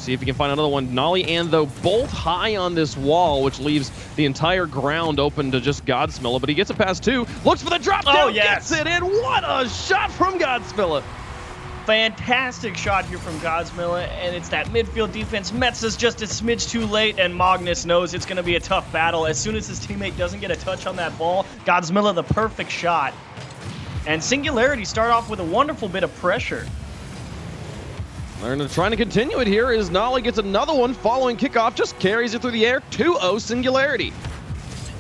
See if he can find another one. Nolly and though both high on this wall, which leaves the entire ground open to just Godsmilla, but he gets it past two. Looks for the drop down, gets it in. What a shot from Godsmilla. Fantastic shot here from Godsmilla, and it's that midfield defense. Metza's just a smidge too late, and Magnus knows it's going to be a tough battle. As soon as his teammate doesn't get a touch on that ball, Godsmilla the perfect shot. And Singularity start off with a wonderful bit of pressure. They're trying to continue it here as Nolly gets another one following kickoff, just carries it through the air. 2-0 Singularity.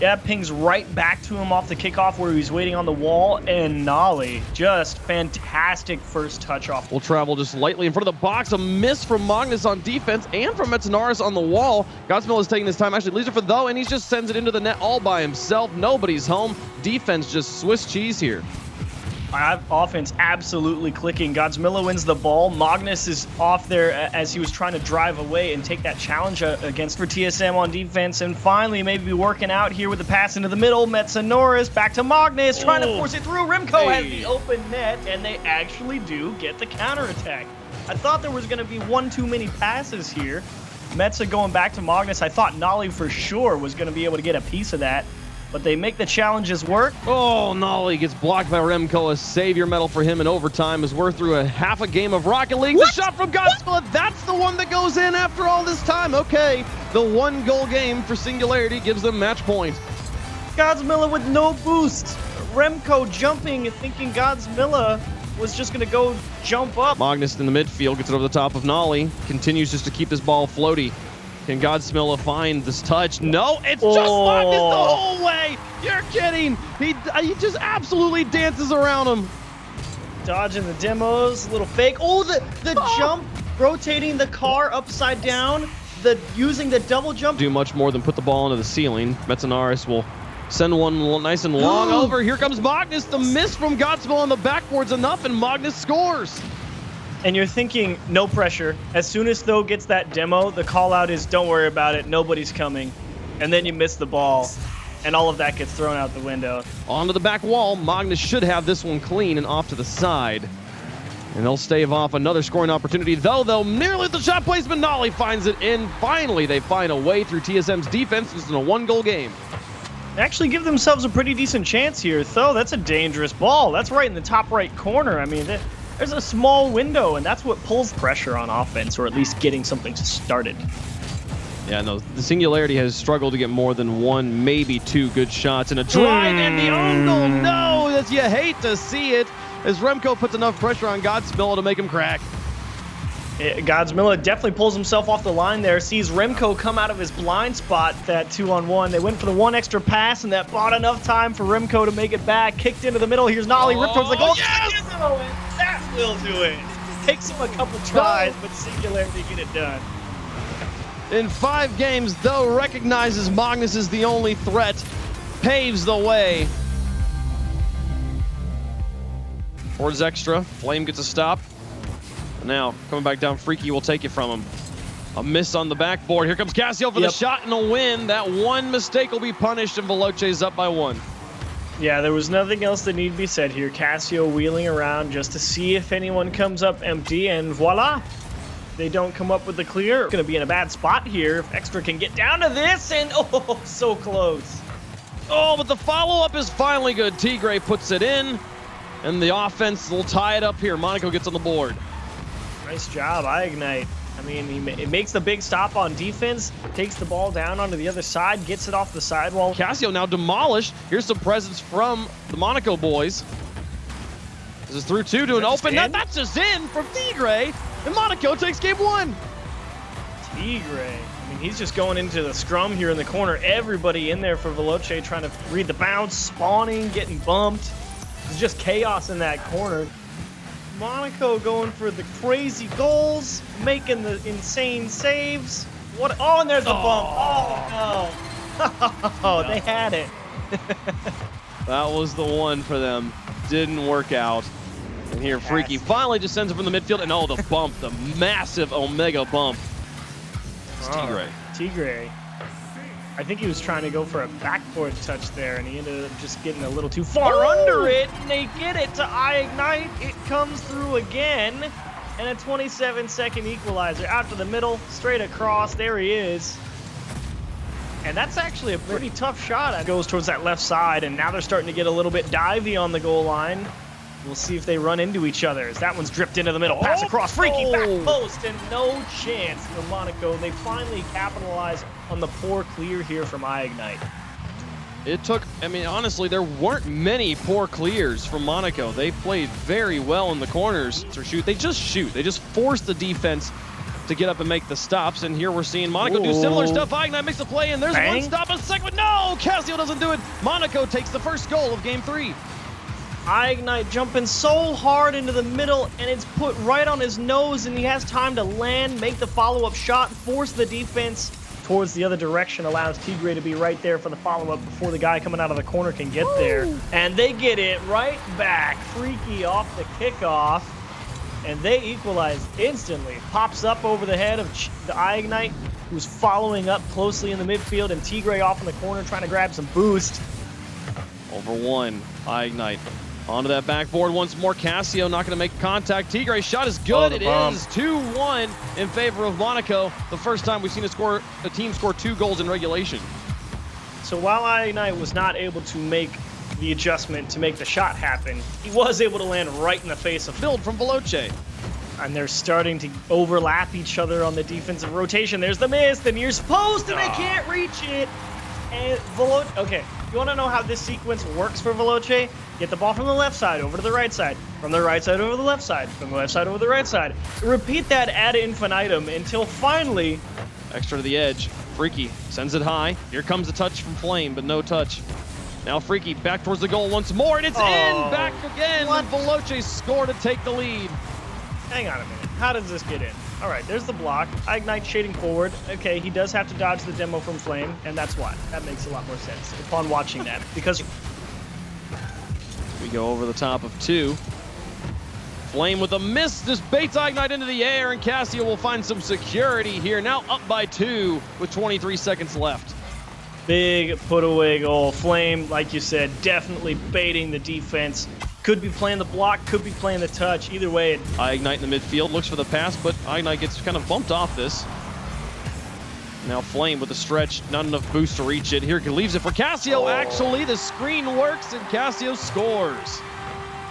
Yeah, pings right back to him off the kickoff where he was waiting on the wall, and Nolly, just fantastic first touch off. Will travel just lightly in front of the box. A miss from Magnus on defense and from Metanaris on the wall. Godsmill is taking his time, actually leaves it for though, and he just sends it into the net all by himself. Nobody's home. Defense just Swiss cheese here. Offense absolutely clicking. Godsmilla wins the ball. Magnus is off there as he was trying to drive away and take that challenge against for TSM on defense. And finally, maybe working out here with the pass into the middle. Metanoris back to Magnus, trying to force it through. Remco has the open net, and they actually do get the counterattack. I thought there was going to be one too many passes here. Metza going back to Magnus. I thought Nolly for sure was going to be able to get a piece of that. But they make the challenges work. Oh, Nolly gets blocked by Remco. A savior medal for him in overtime as we're through a half a game of Rocket League. The shot from Godsmilla, that's the one that goes in after all this time. Okay, the 1-goal game for Singularity gives them match point. Godsmilla with no boost. Remco jumping and thinking Godsmilla was just going to go jump up. Magnus in the midfield gets it over the top of Nolly. Continues just to keep this ball floaty. Can Godsmilla find this touch? No, it's just Magnus the whole way. You're kidding. He just absolutely dances around him. Dodging the demos, a little fake. Oh, the jump, rotating the car upside down, using the double jump. Do much more than put the ball into the ceiling. Metanaris will send one nice and long over. Here comes Magnus. The miss from Godsmilla on the backboard's enough, and Magnus scores. And you're thinking, no pressure. As soon as Tho gets that demo, the call out is, don't worry about it, nobody's coming. And then you miss the ball, and all of that gets thrown out the window. Onto the back wall, Magnus should have this one clean and off to the side. And they'll stave off another scoring opportunity, though nearly the shot placement. Nolly finds it in. Finally, they find a way through TSM's defense. This is a 1-goal game. They actually give themselves a pretty decent chance here. Tho, that's a dangerous ball. That's right in the top right corner. I mean, there's a small window, and that's what pulls pressure on offense, or at least getting something started. Yeah, no, the Singularity has struggled to get more than one, maybe two good shots. And a drive and the angle, no, as you hate to see it, as Remco puts enough pressure on Godsmilla to make him crack. Godsmilla definitely pulls himself off the line there, sees Remco come out of his blind spot, that 2-on-1. They went for the one extra pass, and that bought enough time for Remco to make it back. Kicked into the middle. Here's Nolly. Ripped towards the goal. Yes! That will do it. Takes him a couple tries, but Singularity get it done. In 5 games, though, recognizes Magnus is the only threat, paves the way. Towards extra, Flame gets a stop. Now, coming back down, Freaky will take it from him. A miss on the backboard. Here comes Cassio for the shot and a win. That one mistake will be punished, and Veloce's up by 1. Yeah, there was nothing else that needed to be said here. Cassio wheeling around just to see if anyone comes up empty, and voila. They don't come up with the clear. Going to be in a bad spot here if Extra can get down to this, and oh, so close. Oh, but the follow-up is finally good. Tigre puts it in, and the offense will tie it up here. Monaco gets on the board. Nice job, Ignite. I mean, it makes the big stop on defense, takes the ball down onto the other side, gets it off the sidewall. Cassio now demolished. Here's some presence from the Monaco boys. This is through 2 to an open net. That's just in from Tigre, and Monaco takes game 1. Tigre. I mean, he's just going into the scrum here in the corner. Everybody in there for Veloce trying to read the bounce, spawning, getting bumped. There's just chaos in that corner. Monaco going for the crazy goals, making the insane saves. What? Oh, and there's the bump. Oh, no. Oh, they had it. That was the one for them. Didn't work out. And here, Freaky finally just sends it from the midfield. And oh, the bump, the massive Omega bump. It's Tigre. Tigre. I think he was trying to go for a backboard touch there, and he ended up just getting a little too far under it, and they get it to Ignite. It comes through again. and a 27-second equalizer out to the middle, straight across. There he is. And that's actually a pretty tough shot. It goes towards that left side, and now they're starting to get a little bit divey on the goal line. We'll see if they run into each other. As that one's dripped into the middle. Pass across. Freaky back post, and no chance for Monaco. They finally capitalize on the poor clear here from iGnite. It took, I mean, honestly, there weren't many poor clears from Monaco. They played very well in the corners to shoot. They just shoot. They just force the defense to get up and make the stops. And here we're seeing Monaco do similar stuff. iGnite makes the play, and there's one stop, a second. No, Casio doesn't do it. Monaco takes the first goal of game 3. iGnite jumping so hard into the middle, and it's put right on his nose, and he has time to land, make the follow-up shot, force the defense towards the other direction, allows Tigre to be right there for the follow-up before the guy coming out of the corner can get there. And they get it right back. Freaky off the kickoff, and they equalize instantly. Pops up over the head of the iGnite, who's following up closely in the midfield, and Tigre off in the corner trying to grab some boost. Over 1, iGnite. Onto that backboard once more. Casio not going to make contact. Tigre's shot is good. It is 2-1 in favor of Monaco. The first time we've seen a team score 2 goals in regulation. So while iGnite was not able to make the adjustment to make the shot happen, he was able to land right in the face of build from Veloce. And they're starting to overlap each other on the defensive rotation. There's the miss, the near post, and they can't reach it. And Veloce, okay, you want to know how this sequence works for Veloce? Get the ball from the left side over to the right side, from the right side over the left side, from the left side over the right side. Repeat that ad infinitum until finally... Extra to the edge. Freaky sends it high. Here comes a touch from Flame, but no touch. Now Freaky back towards the goal once more, and it's in! Back again! And Veloce score to take the lead. Hang on a minute. How does this get in? All right, there's the block. iGnite shading forward. Okay, he does have to dodge the demo from Flame, and that's why. That makes a lot more sense upon watching that, because... We go over the top of 2. Flame with a miss, just baits iGnite into the air, and Casio will find some security here. Now up by 2 with 23 seconds left. Big put away goal. Flame, like you said, definitely baiting the defense. Could be playing the block, could be playing the touch. Either way. iGnite in the midfield looks for the pass, but iGnite gets kind of bumped off this. Now Flame with the stretch, not enough boost to reach it. Here he leaves it for Casio. Actually, the screen works and Casio scores.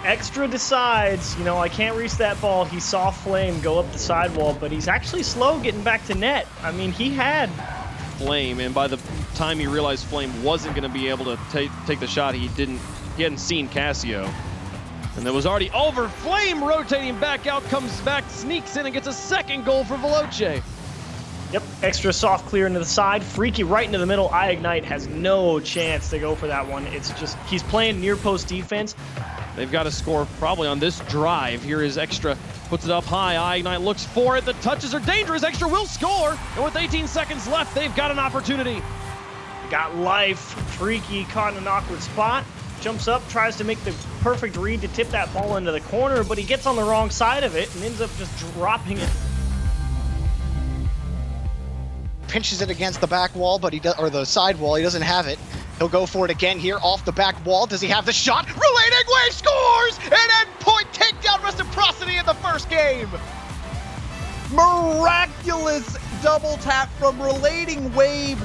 Extra decides, you know, I can't reach that ball. He saw Flame go up the sidewall, but he's actually slow getting back to net. I mean, he had Flame, and by the time he realized Flame wasn't going to be able to take the shot, he hadn't seen Casio. And that was already over. Flame rotating back out, comes back, sneaks in, and gets a second goal for Veloce. Yep, extra soft clear into the side. Freaky right into the middle. iGnite has no chance to go for that one. It's just, he's playing near post defense. They've got to score probably on this drive. Here is Extra, puts it up high. iGnite looks for it. The touches are dangerous. Extra will score. And with 18 seconds left, they've got an opportunity. Got life. Freaky caught in an awkward spot. Jumps up, tries to make the perfect read to tip that ball into the corner, but he gets on the wrong side of it and ends up just dropping it. Pinches it against the back wall, but or the side wall. He doesn't have it. He'll go for it again here off the back wall. Does he have the shot? Relating Wave scores! An endpoint takedown Reciprocity in the first game. Miraculous double tap from Relating Wave.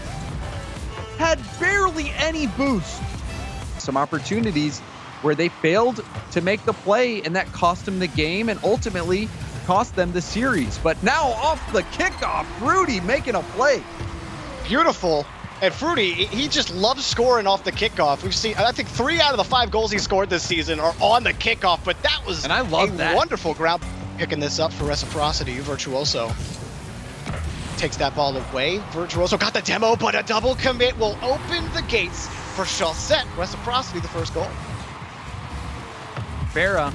Had barely any boost. Some opportunities where they failed to make the play, and that cost them the game and ultimately cost them the series. But now off the kickoff, Fruity making a play. Beautiful. And Fruity, he just loves scoring off the kickoff. We've seen, I think 3 out of the 5 goals he scored this season are on the kickoff, but that was and I love that. Wonderful ground picking this up for Reciprocity. Virtuoso takes that ball away. Virtuoso got the demo, but a double commit will open the gates for Chaussette. Reciprocity, the first goal. Farah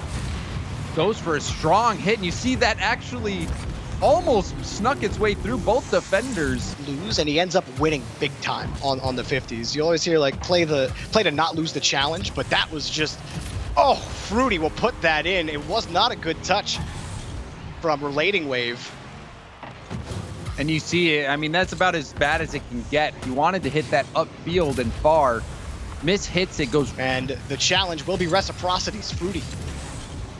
goes for a strong hit, and you see that actually almost snuck its way through both defenders. Lose, and he ends up winning big time on the 50s. You always hear like play to not lose the challenge, but that was just, oh, Fruity will put that in. It was not a good touch from Relating Wave. And you see it, I mean, that's about as bad as it can get. He wanted to hit that upfield and far. Miss hits, it goes. And the challenge will be Reciprocity's Fruity.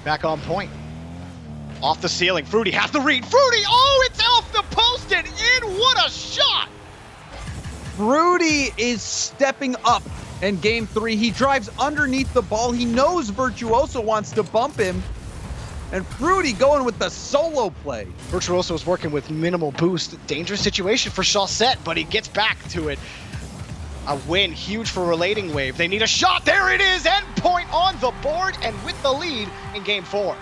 Back on point. Off the ceiling, Fruity has the read. Fruity, oh, it's off the post and in. What a shot! Fruity is stepping up in game 3. He drives underneath the ball. He knows Virtuoso wants to bump him. And Fruity going with the solo play. Virtuoso is working with minimal boost. Dangerous situation for Chaussette, but he gets back to it. A win, huge for Relating Wave. They need a shot. There it is. Endpoint on the board and with the lead in game 4.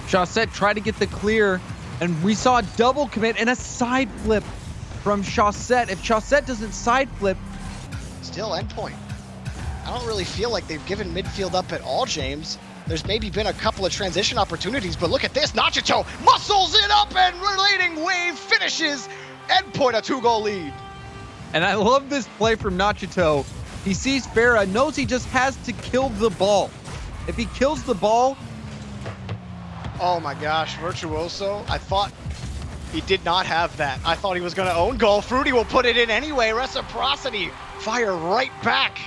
Chaussette tried to get the clear, and we saw a double commit and a side flip from Chaussette. If Chaussette doesn't side flip, still Endpoint. I don't really feel like they've given midfield up at all, James. There's maybe been a couple of transition opportunities, but look at this. Nachito muscles it up and Relating Wave finishes. Endpoint, a 2-goal lead. and I love this play from Nachito. He sees Farah, knows he just has to kill the ball. If he kills the ball... Oh my gosh, Virtuoso. I thought he did not have that. I thought he was going to own goal. Fruity will put it in anyway. Reciprocity, fire right back.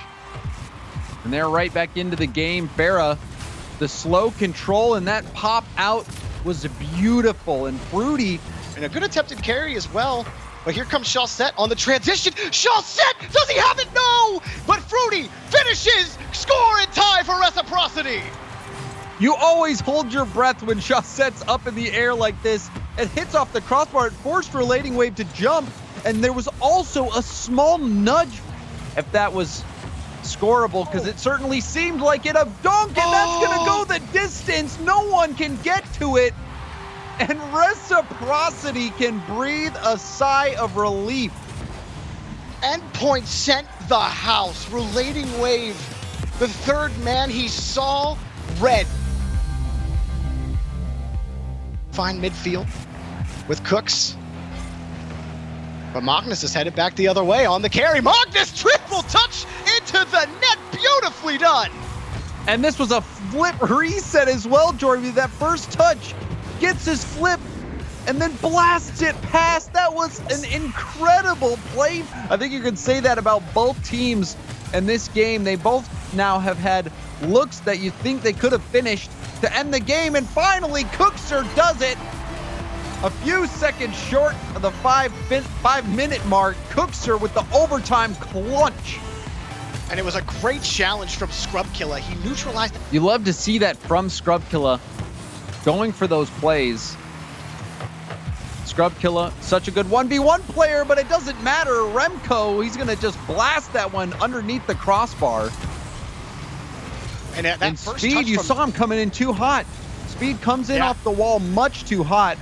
And they're right back into the game. Farah, the slow control, and that pop out was beautiful. And Fruity... And a good attempted carry as well. But here comes Chaussette on the transition. Chaussette, does he have it? No! But Fruity finishes, score and tie for Reciprocity. You always hold your breath when Chaussette's up in the air like this. It hits off the crossbar. It forced Relating Wave to jump. And there was also a small nudge, if that was scoreable, because it certainly seemed like it. A dunk, and that's going to go the distance. No one can get to it. And Reciprocity can breathe a sigh of relief. Endpoint sent the house. Relating Wave, the third man he saw, red. Fine midfield with Cooks. But Magnus is headed back the other way on the carry. Magnus triple touch into the net. Beautifully done. And this was a flip reset as well, Jorby. That first touch gets his flip and then blasts it past. That was an incredible play. I think you could say that about both teams in this game. They both now have had looks that you think they could have finished to end the game, and finally Cookser does it. A few seconds short of the 5-minute mark. Cookser with the overtime clutch. And it was a great challenge from Scrubkilla. He neutralized it. You love to see that from Scrubkilla, going for those plays. Scrubkilla, such a good 1v1 player, but it doesn't matter. Remco, he's going to just blast that one underneath the crossbar. And that first Speed, touch you saw him coming in too hot. Speed comes in off the wall much too hot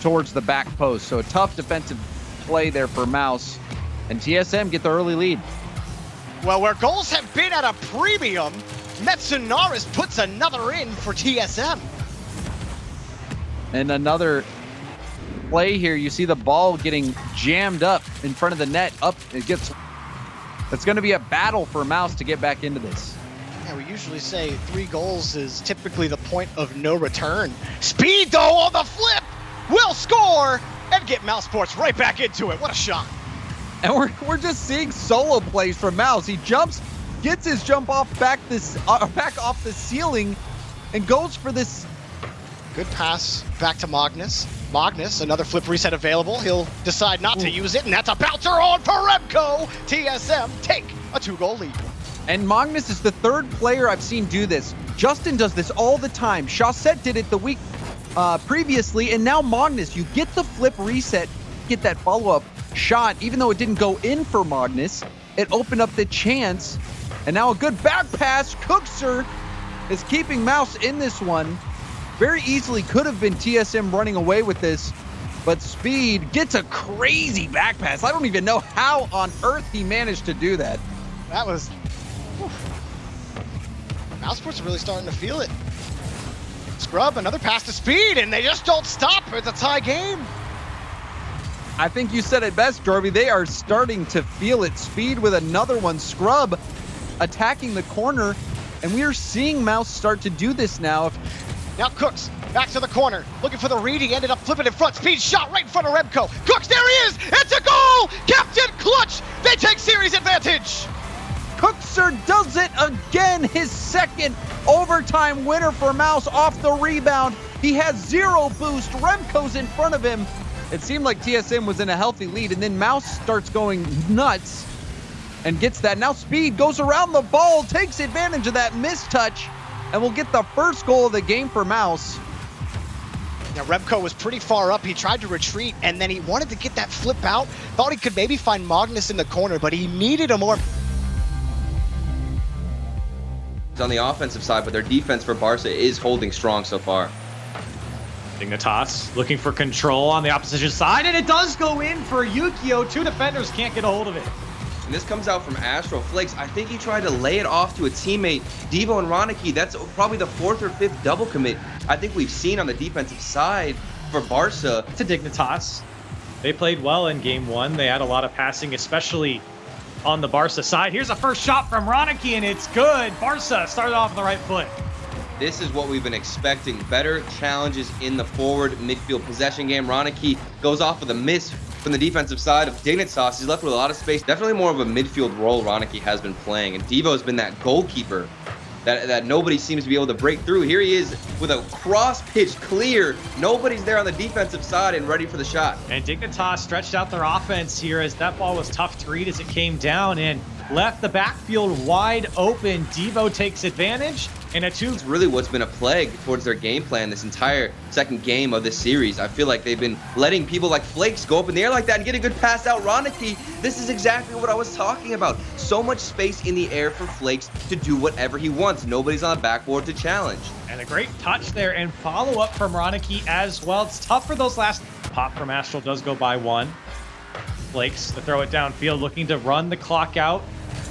towards the back post. So a tough defensive play there for Mouse. And TSM get the early lead. Well, where goals have been at a premium, Metsunaris puts another in for TSM. And another play here. You see the ball getting jammed up in front of the net. It's going to be a battle for Mouse to get back into this. Yeah, we usually say 3 goals is typically the point of no return. Speed, though, on the flip will score and get Mousesports right back into it. What a shot. And we're just seeing solo plays from Mouse. He jumps, gets his jump off back off the ceiling, and goes for this. Good pass back to Magnus. Magnus, another flip reset available. He'll decide not to use it, and that's a bouncer on for Remco. TSM take a 2-goal lead. And Magnus is the third player I've seen do this. Justin does this all the time. Chaussette did it the week previously, and now Magnus. You get the flip reset, get that follow-up shot. Even though it didn't go in for Magnus, it opened up the chance. And now a good back pass. Cookser is keeping Mouse in this one. Very easily could have been TSM running away with this, but Speed gets a crazy back pass. I don't even know how on earth he managed to do that. That was... Mousesports are really starting to feel it. Scrub, another pass to Speed, and they just don't stop. It's a tie game. I think you said it best, Jorby. They are starting to feel it. Speed with another one. Scrub attacking the corner, and we are seeing Mouse start to do this now. Now Cooks, back to the corner, looking for the read. He ended up flipping in front. Speed shot right in front of Remco. Cooks, there he is! It's a goal! Captain Clutch! They take series advantage! Cookser does it again, his second overtime winner for Mouse off the rebound. He has 0 boost. Remco's in front of him. It seemed like TSM was in a healthy lead, and then Mouse starts going nuts and gets that. Now Speed goes around the ball, takes advantage of that mistouch, and will get the first goal of the game for Mouse. Now, Remco was pretty far up. He tried to retreat, and then he wanted to get that flip out. Thought he could maybe find Magnus in the corner, but he needed a more... On the offensive side, but their defense for Barsa is holding strong so far. Dignitas looking for control on the opposition side, and it does go in for Yukio. 2 defenders can't get a hold of it. And this comes out from Astro. Flakes, I think he tried to lay it off to a teammate. Devo and Ronicky, that's probably the 4th or 5th double commit I think we've seen on the defensive side for Barsa. To Dignitas. They played well in game 1. They had a lot of passing, especially on the Barsa side. Here's a first shot from Ronicky, and it's good. Barsa started off on the right foot. This is what we've been expecting. Better challenges in the forward midfield possession game. Ronicky goes off with a miss from the defensive side of Dignitas. He's left with a lot of space. Definitely more of a midfield role Ronicky has been playing. And Devo's been that goalkeeper that nobody seems to be able to break through. Here he is with a cross-pitch clear. Nobody's there on the defensive side and ready for the shot. And Dignitas stretched out their offense here as that ball was tough to read as it came down and left the backfield wide open. Devo takes advantage, and It's really what's been a plague towards their game plan this entire second game of this series. I feel like they've been letting people like Flakes go up in the air like that and get a good pass out. Ronicky, this is exactly what I was talking about. So much space in the air for Flakes to do whatever he wants. Nobody's on the backboard to challenge. And a great touch there and follow-up from Ronicky as well. It's tough for those last... Pop from Astral does go by 1. Flakes to throw it downfield, looking to run the clock out.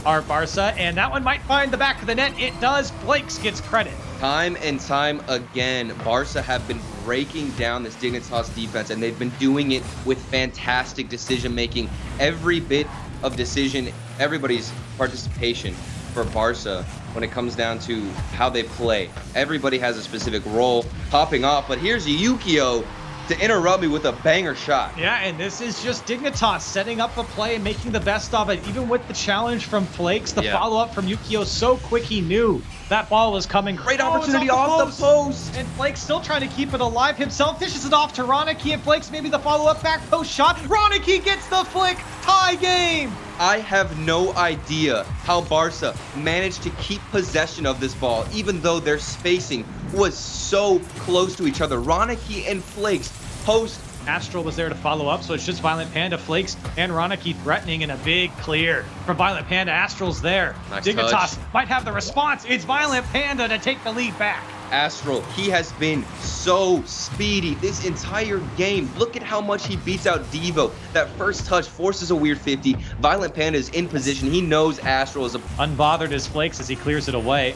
Our Barsa, and that one might find the back of the net. It does. Flakes gets credit. Time and time again, Barsa have been breaking down this Dignitas defense, and they've been doing it with fantastic decision-making. Every bit of decision, everybody's participation for Barsa when it comes down to how they play. Everybody has a specific role popping off, but here's Yukio to interrupt me with a banger shot. Yeah, and this is just Dignitas setting up the play and making the best of it, even with the challenge from Flakes. The follow-up from Yukio so quick he knew that ball was coming. Great opportunity off the post. And Flakes still trying to keep it alive himself. Dishes it off to Ronicky, and Flakes maybe the follow-up back post shot. Ronicky gets the flick. Tie game. I have no idea how Barsa managed to keep possession of this ball, even though their spacing was so close to each other. Ronicky and Flakes post. Astral was there to follow up, so it's just Violent Panda, Flakes, and Ronicky threatening in a big clear. From Violent Panda, Astral's there. Nice Dignitas touch. might have the response. It's Violent Panda to take the lead back. Astral, he has been so speedy this entire game. Look at how much he beats out Devo. That first touch forces a weird 50. Violent Panda is in position. He knows Astral is Unbothered as Flakes as he clears it away.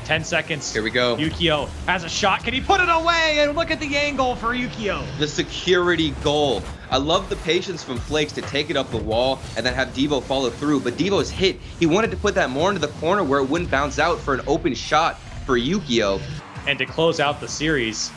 10 seconds. Here we go. Yukio has a shot. Can he put it away? And look at the angle for Yukio. the security goal. I love the patience from Flakes to take it up the wall and then have Devo follow through. But Devo's hit. He wanted to put that more into the corner where it wouldn't bounce out for an open shot for Yukio. And to close out the series.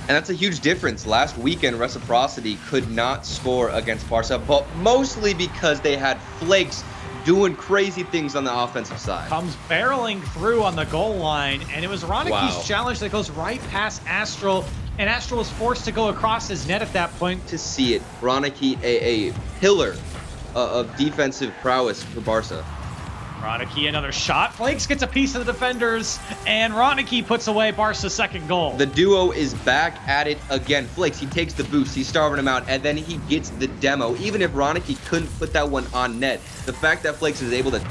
And that's a huge difference. Last weekend, Reciprocity could not score against Barsa, but mostly because they had Flakes doing crazy things on the offensive side. Comes barreling through on the goal line, and it was Ronicky's challenge that goes right past Astral, and Astral was forced to go across his net at that point. To see it, Ronicky, a pillar of defensive prowess for Barsa. Ronicky, another shot. Flakes gets a piece of the defenders, and Ronicky puts away Barsa's second goal. The duo is back at it again. Flakes, he takes the boost, he's starving him out, and then he gets the demo. Even if Ronicky couldn't put that one on net, the fact that Flakes is able to...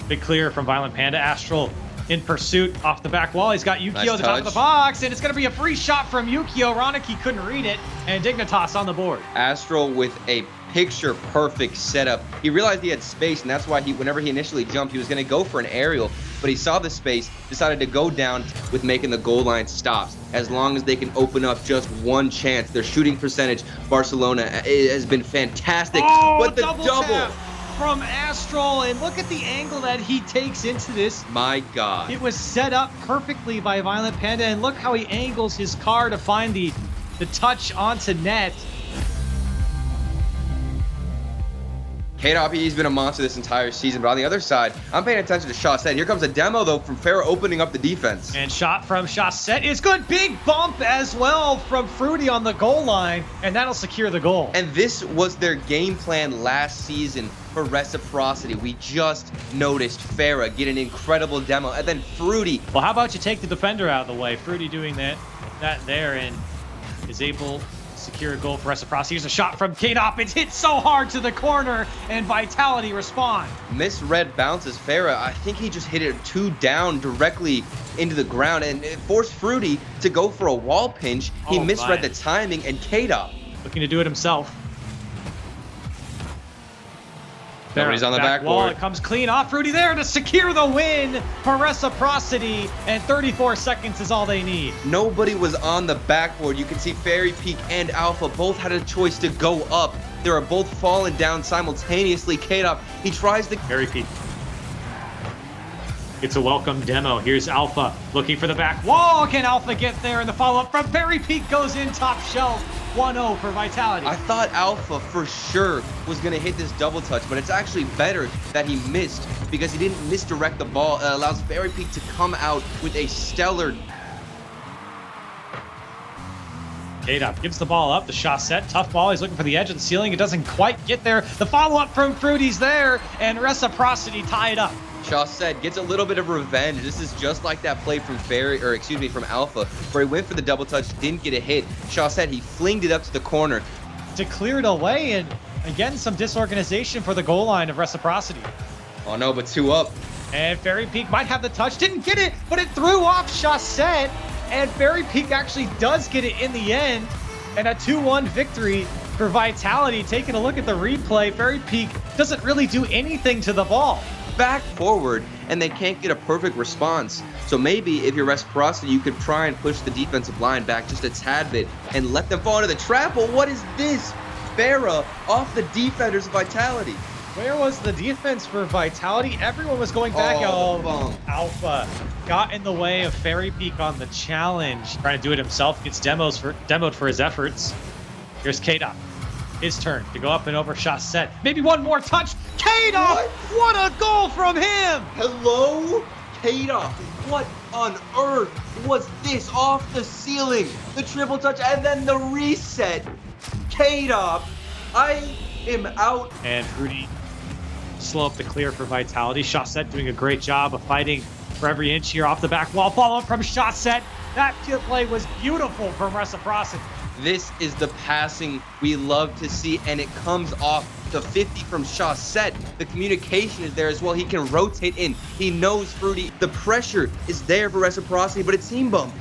Big clear from Violent Panda. Astral in pursuit off the back wall. He's got Yukio Nice at the top of touch. the box, and it's going to be a free shot from Yukio. Ronicky couldn't read it, and Dignitas on the board. Astral with a picture-perfect setup. He realized he had space, and that's why whenever he initially jumped, he was going to go for an aerial, but he saw the space, decided to go down with making the goal line stops. As long as they can open up just one chance. Their shooting percentage, Barcelona, has been fantastic. Oh, but the double tap from Astral, and look at the angle that he takes into this. My God. It was set up perfectly by Violent Panda, and look how he angles his car to find the touch onto net. K-Dop, he's been a monster this entire season, but on the other side, I'm paying attention to Shawset. Here comes a demo, though, from Farah opening up the defense. And shot from Shawset is good. Big bump as well from Fruity on the goal line, and that'll secure the goal. And this was their game plan last season for Reciprocity. We just noticed Farah get an incredible demo, and then Fruity. Well, how about you take the defender out of the way? Fruity doing that there, and is able to secure a goal for Reciprocity. Here's a shot from K-Dop. It's hit so hard to the corner, and Vitality respond. Misread bounces Farah. I think he just hit it 2 down directly into the ground, and it forced Fruity to go for a wall pinch. He misread the timing, and K-Dop looking to do it himself. Nobody's on the backboard. It comes clean off. Fruity there to secure the win for Reciprocity, and 34 seconds is all they need. Nobody was on the backboard. You can see Fairy Peak and Alpha both had a choice to go up. They are both falling down simultaneously. K-Dop, he tries to... Fairy Peak. It's a welcome demo. Here's Alpha looking for the back wall. Can Alpha get there? And the follow-up from Fairy Peak goes in top shelf. 1-0 for Vitality. I thought Alpha for sure was going to hit this double touch, but it's actually better that he missed because he didn't misdirect the ball. It allows Fairy Peak to come out with a stellar... K-Dop gives the ball up. The shot set. Tough ball. He's looking for the edge of the ceiling. It doesn't quite get there. The follow-up from Fruity's there, and Reciprocity tie it up. Shawset gets a little bit of revenge. This is just like that play from from Alpha, where he went for the double touch, didn't get a hit. Shawset, he flinged it up to the corner to clear it away, and again, some disorganization for the goal line of Reciprocity. Oh no, but 2 up. And Fairy Peak might have the touch, didn't get it, but it threw off Shawset, and Fairy Peak actually does get it in the end, and a 2-1 victory for Vitality. Taking a look at the replay, Fairy Peak doesn't really do anything to the ball. Back forward, and they can't get a perfect response. So maybe if you're Reciprocity, you could try and push the defensive line back just a tad bit and let them fall into the trap. Well, what is this? Farah off the defenders of Vitality. Where was the defense for Vitality? Everyone was going back. Alpha got in the way of Fairy Peak on the challenge. Trying to do it himself, gets demoed for his efforts. Here's K-Dop. His turn to go up and over. Shot set. Maybe one more touch. K-Dop! What a goal from him! Hello? K-Dop. What on earth was this off the ceiling? The triple touch and then the reset. K-Dop. I am out. And Fruity slow up the clear for Vitality. Shot set doing a great job of fighting for every inch here off the back wall. Follow up from Shot set. That play was beautiful from Reciprocity. This is the passing we love to see, and it comes off the 50 from Shawset. The communication is there as well. He can rotate in. He knows Fruity. The pressure is there for Reciprocity, but it's team bump.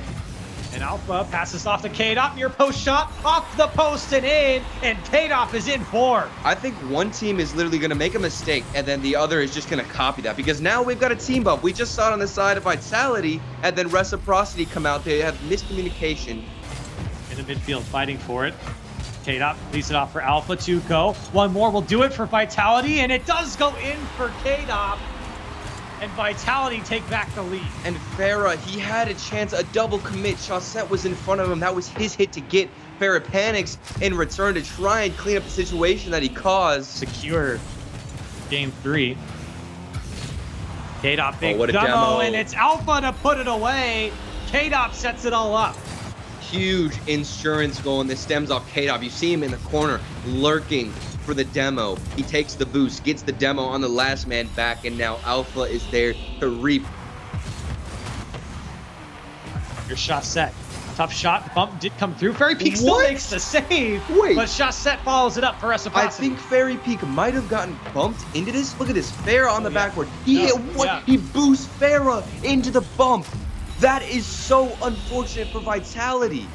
And Alpha passes off to K-Dop. Near post shot, off the post and in, and K-Dop is in 4. I think one team is literally going to make a mistake, and then the other is just going to copy that, because now we've got a team bump. We just saw it on the side of Vitality, and then Reciprocity come out. They have miscommunication. In the midfield fighting for it. K-Dop leaves it off for Alpha to go. One more will do it for Vitality, and it does go in for K-Dop. And Vitality take back the lead. And Farah, he had a chance, a double commit. Shawset was in front of him. That was his hit to get. Farah panics in return to try and clean up the situation that he caused. Secure game 3. K-Dop big what a demo. and it's Alpha to put it away. K-Dop sets it all up. Huge insurance goal, and this stems off K-Dop. You see him in the corner lurking for the demo. He takes the boost, gets the demo on the last man back, and now Alpha is there to reap. Your shot set. Tough shot. Bump did come through. Fairy Peak still makes the save. Wait. But shot set follows it up for Reciprocity. I think Fairy Peak might have gotten bumped into this. Look at this. Farah on the backboard. He hit what? Yeah. He boosts Farah into the bump. That is so unfortunate for Vitality.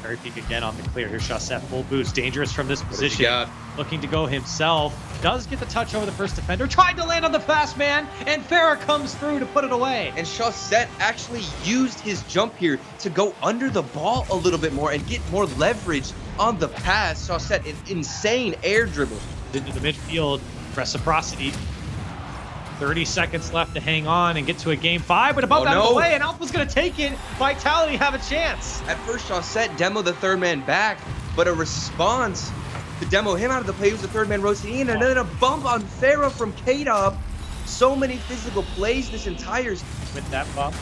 Fairy Peak again on the clear. Here's Shawset, full boost. Dangerous from this position. Looking to go himself. Does get the touch over the first defender. Tried to land on the fast man, and Farah comes through to put it away. And Shawset actually used his jump here to go under the ball a little bit more and get more leverage on the pass. Shawset, an insane air dribble. Into the midfield. Reciprocity. 30 seconds left to hang on and get to a game 5, but above out of the way, and Alpha's going to take it. Vitality have a chance. At first, Shawset demoed the third man back, but a response to demo him out of the play. He was the third man rotating in, and then a bump on Farah from K-Dub. So many physical plays this entire... With that bump,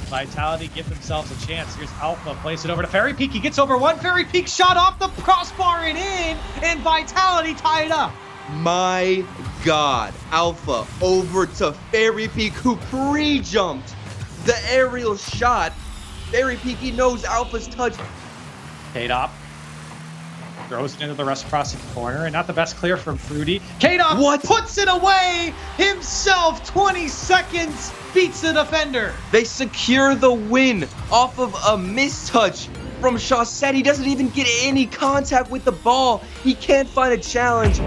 Vitality give themselves a chance. Here's Alpha, plays it over to Fairy Peak. He gets over one. Fairy Peak shot off the crossbar and in, and Vitality tie it up. My God, Alpha over to Fairy Peak, who pre-jumped the aerial shot. Fairy Peak, he knows Alpha's touch. K-Dop throws it into the Reciprocity corner, and not the best clear from Fruity. K-Dop puts it away himself. 20 seconds, beats the defender. They secure the win off of a mistouch from Chaussette. He doesn't even get any contact with the ball. He can't find a challenge.